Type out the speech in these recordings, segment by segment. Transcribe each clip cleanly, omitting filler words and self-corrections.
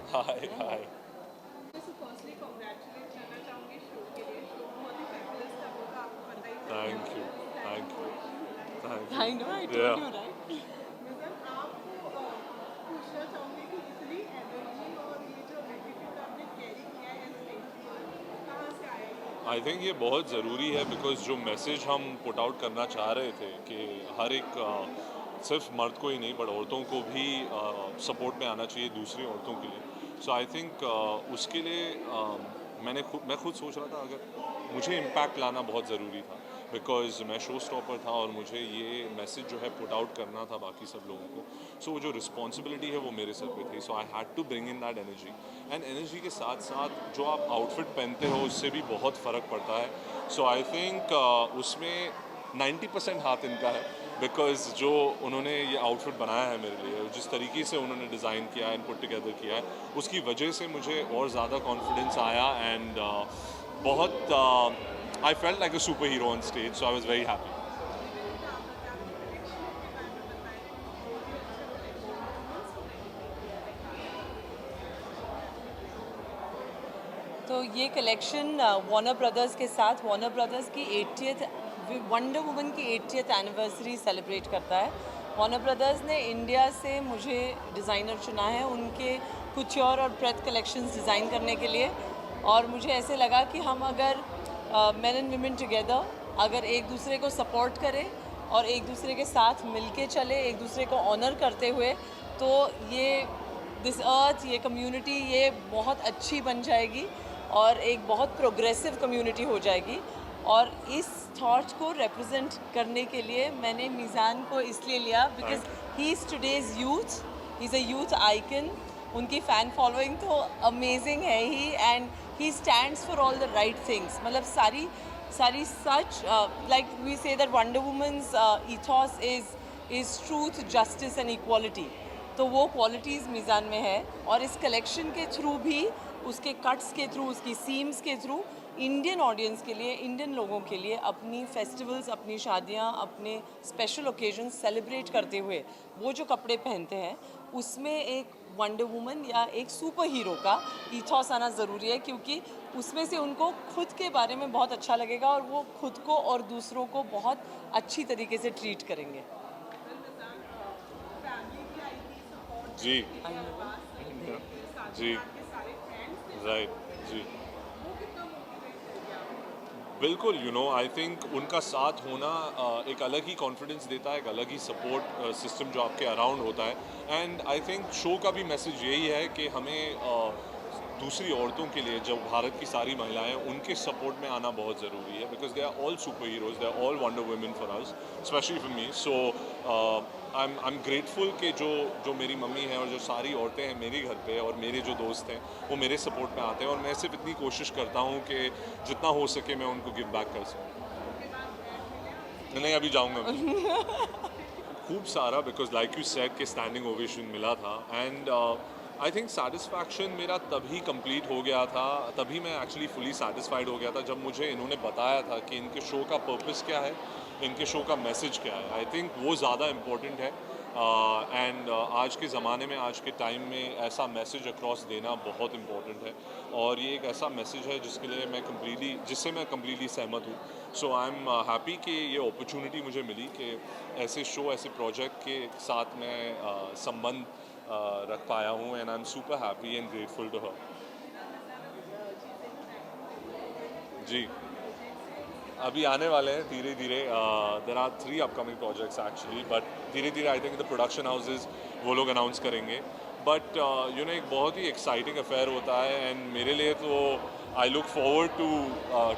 हाय हाय। तो firstly congratulate करना चाहूँगी शो के लिए। शो बहुत ही फेबुलस था, वो तो आपको पता ही था। Thank you. Thank you. Motivation मिला है थैंक इससे। यू। I know, I या told you, right? मतलब आपको पूछना चाहूँगी कि इतनी एनर्जी और ये जो एटीट्यूड आपने कैरी किया है स्टेज पर, कहाँ से आया ये? आई थिंक ये बहुत ज़रूरी है बिकॉज जो मैसेज हम पुट आउट करना चाह रहे थे कि हर एक सिर्फ मर्द को ही नहीं बट औरतों को भी सपोर्ट में आना चाहिए दूसरी औरतों के लिए। सो आई थिंक उसके लिए मैं खुद सोच रहा था अगर मुझे इम्पैक्ट लाना बहुत ज़रूरी था बिकॉज मैं शो स्टॉपर था और मुझे ये मैसेज जो है पुट आउट करना था बाकी सब लोगों को। सो वो जो रिस्पॉन्सिबिलिटी है वो मेरे सर पे थी। So I had to bring in that energy and energy के साथ साथ जो आप आउटफिट पहनते हो उससे भी बहुत फ़र्क पड़ता है। सो आई थिंक उसमें 90% हाथ इनका है बिकॉज जो उन्होंने ये आउटफिट बनाया है मेरे लिए, जिस तरीके से उन्होंने डिज़ाइन किया है, पुट टुगेदर किया है, उसकी वजह से मुझे और ज़्यादा कॉन्फिडेंस आया एंड बहुत I felt like a super hero on stage. So I was very happy. तो आप बताएं कलेक्शन के बारे में, बताएं बहुत ही अच्छा कलेक्शन वुमेंस को डेडिकेट किया है खासकर। तो ये कलेक्शन वार्नर ब्रदर्स के साथ वार्नर ब्रदर्स की 80th वंडर वुमन की 80th एनिवर्सरी सेलिब्रेट करता है। वार्नर ब्रदर्स ने इंडिया से मुझे डिज़ाइनर चुना है उनके कुच्योर और प्रेथ कलेक्शंस डिज़ाइन करने के लिए। और मुझे ऐसे लगा कि हम अगर मेन एंड वीमेन टुगेदर अगर एक दूसरे को सपोर्ट करें और एक दूसरे के साथ मिलके चले, एक दूसरे को ऑनर करते हुए, तो ये दिस अर्थ, ये कम्युनिटी, ये बहुत अच्छी बन जाएगी और एक बहुत प्रोग्रेसिव कम्युनिटी हो जाएगी। और इस थॉट को रिप्रेजेंट करने के लिए मैंने मीज़ान को इसलिए लिया because he is today's youth, he is a youth icon. उनकी फ़ैन फॉलोइंग तो अमेजिंग है he and he stands for all the right things. मतलब sorry sorry such like we say that Wonder Woman's ethos is truth, justice and equality. तो वो qualities मीज़ान में है और इस कलेक्शन के थ्रू भी, उसके कट्स के थ्रू, उसकी सीम्स के थ्रू इंडियन ऑडियंस के लिए, इंडियन लोगों के लिए अपनी फेस्टिवल्स, अपनी शादियाँ, अपने स्पेशल ओकेजन्स सेलिब्रेट करते हुए वो जो कपड़े पहनते हैं उसमें एक वंडर वुमन या एक सुपर हीरो का ईथॉस आना ज़रूरी है, क्योंकि उसमें से उनको खुद के बारे में बहुत अच्छा लगेगा और वो खुद को और दूसरों को बहुत अच्छी तरीके से ट्रीट करेंगे। फैमिली भी आई थी सपोर्ट जी। करने के लिए अरबाज सर थे, फिर साथ जी। ही आपके सारे फ्रेंड्स थे राइट। सपोर्ट करने जी के लिए। वो कितना मोटिवेट हो गया आपको? बिल्कुल। आई थिंक उनका साथ होना एक अलग ही कॉन्फिडेंस देता है, एक अलग ही सपोर्ट सिस्टम जो आपके अराउंड होता है। एंड आई थिंक शो का भी मैसेज यही है कि हमें दूसरी औरतों के लिए, जो भारत की सारी महिलाएं, उनके सपोर्ट में आना बहुत ज़रूरी है because they are all super heroes, they are all wonder women for us, specially for me. So I am grateful कि जो मेरी मम्मी है और जो सारी औरतें हैं मेरे घर पे और मेरे जो दोस्त हैं वो मेरे सपोर्ट में आते हैं और मैं सिर्फ इतनी कोशिश करता हूँ कि जितना हो सके मैं उनको गिव बैक कर सकूँ। शो के बाद बैग मिले आपसे? नहीं, अभी जाऊँगा मैं। खूब सारा बिकॉज लाइक यू सेड के स्टैंडिंग ओवेशन मिला था एंड आई थिंक सेटिस्फैक्शन मेरा तभी कंप्लीट हो गया था, तभी मैं एक्चुअली फुली सेटिस्फाइड हो गया था जब मुझे इन्होंने बताया था कि इनके शो का पर्पस क्या है, इनके शो का मैसेज क्या है। आई थिंक वो ज़्यादा इम्पोर्टेंट है एंड आज के ज़माने में, आज के टाइम में ऐसा मैसेज अक्रॉस देना बहुत इम्पोर्टेंट है और ये एक ऐसा मैसेज है जिससे मैं कम्प्लीटली सहमत हूँ। सो आई एम हैप्पी कि ये अपॉर्चुनिटी मुझे मिली कि ऐसे शो, ऐसे प्रोजेक्ट के साथ मैं संबंध रख पाया हूँ and I am super happy and grateful to her. चीज़ें भी मैक्सिमम रिलीज हो गई हैं, जी। अपकमिंग प्रोजेक्ट्स हैं, उसके अभी आने वाले हैं धीरे धीरे। There are 3 upcoming projects actually, but धीरे धीरे I think the production houses वो लोग अनाउंस करेंगे। बट एक बहुत ही एक्साइटिंग अफेयर होता है एंड मेरे लिए तो I look forward to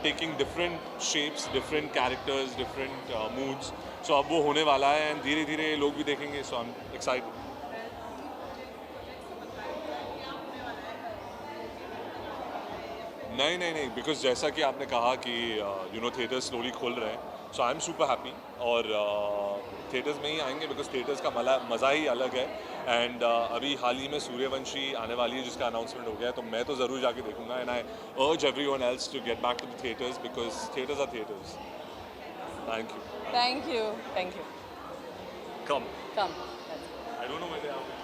taking different shapes, different characters, different moods. So अब वो होने वाला है एंड धीरे धीरे लोग भी देखेंगे। सो आई एम एक्साइटेड। तीन प्रोजेक्ट्स का बताया गया है, क्या होने वाला है? एंटरटेनमेंट वाला होने वाला है या फिर नहीं, बिकॉज जैसा कि आपने कहा कि थिएटर्स स्लोली खुल रहे हैं। सो आई एम सुपर हैप्पी और थिएटर्स में ही आएंगे बिकॉज थिएटर्स का मज़ा ही अलग है। एंड अभी हाल ही में सूर्यवंशी आने वाली है जिसका अनाउंसमेंट हो गया है, तो मैं तो ज़रूर जाके देखूंगा and I urge everyone else to get back to the theatres because theatres are theatres. Thank you. Thank you, thank you. Come. Come. I don't know where they are.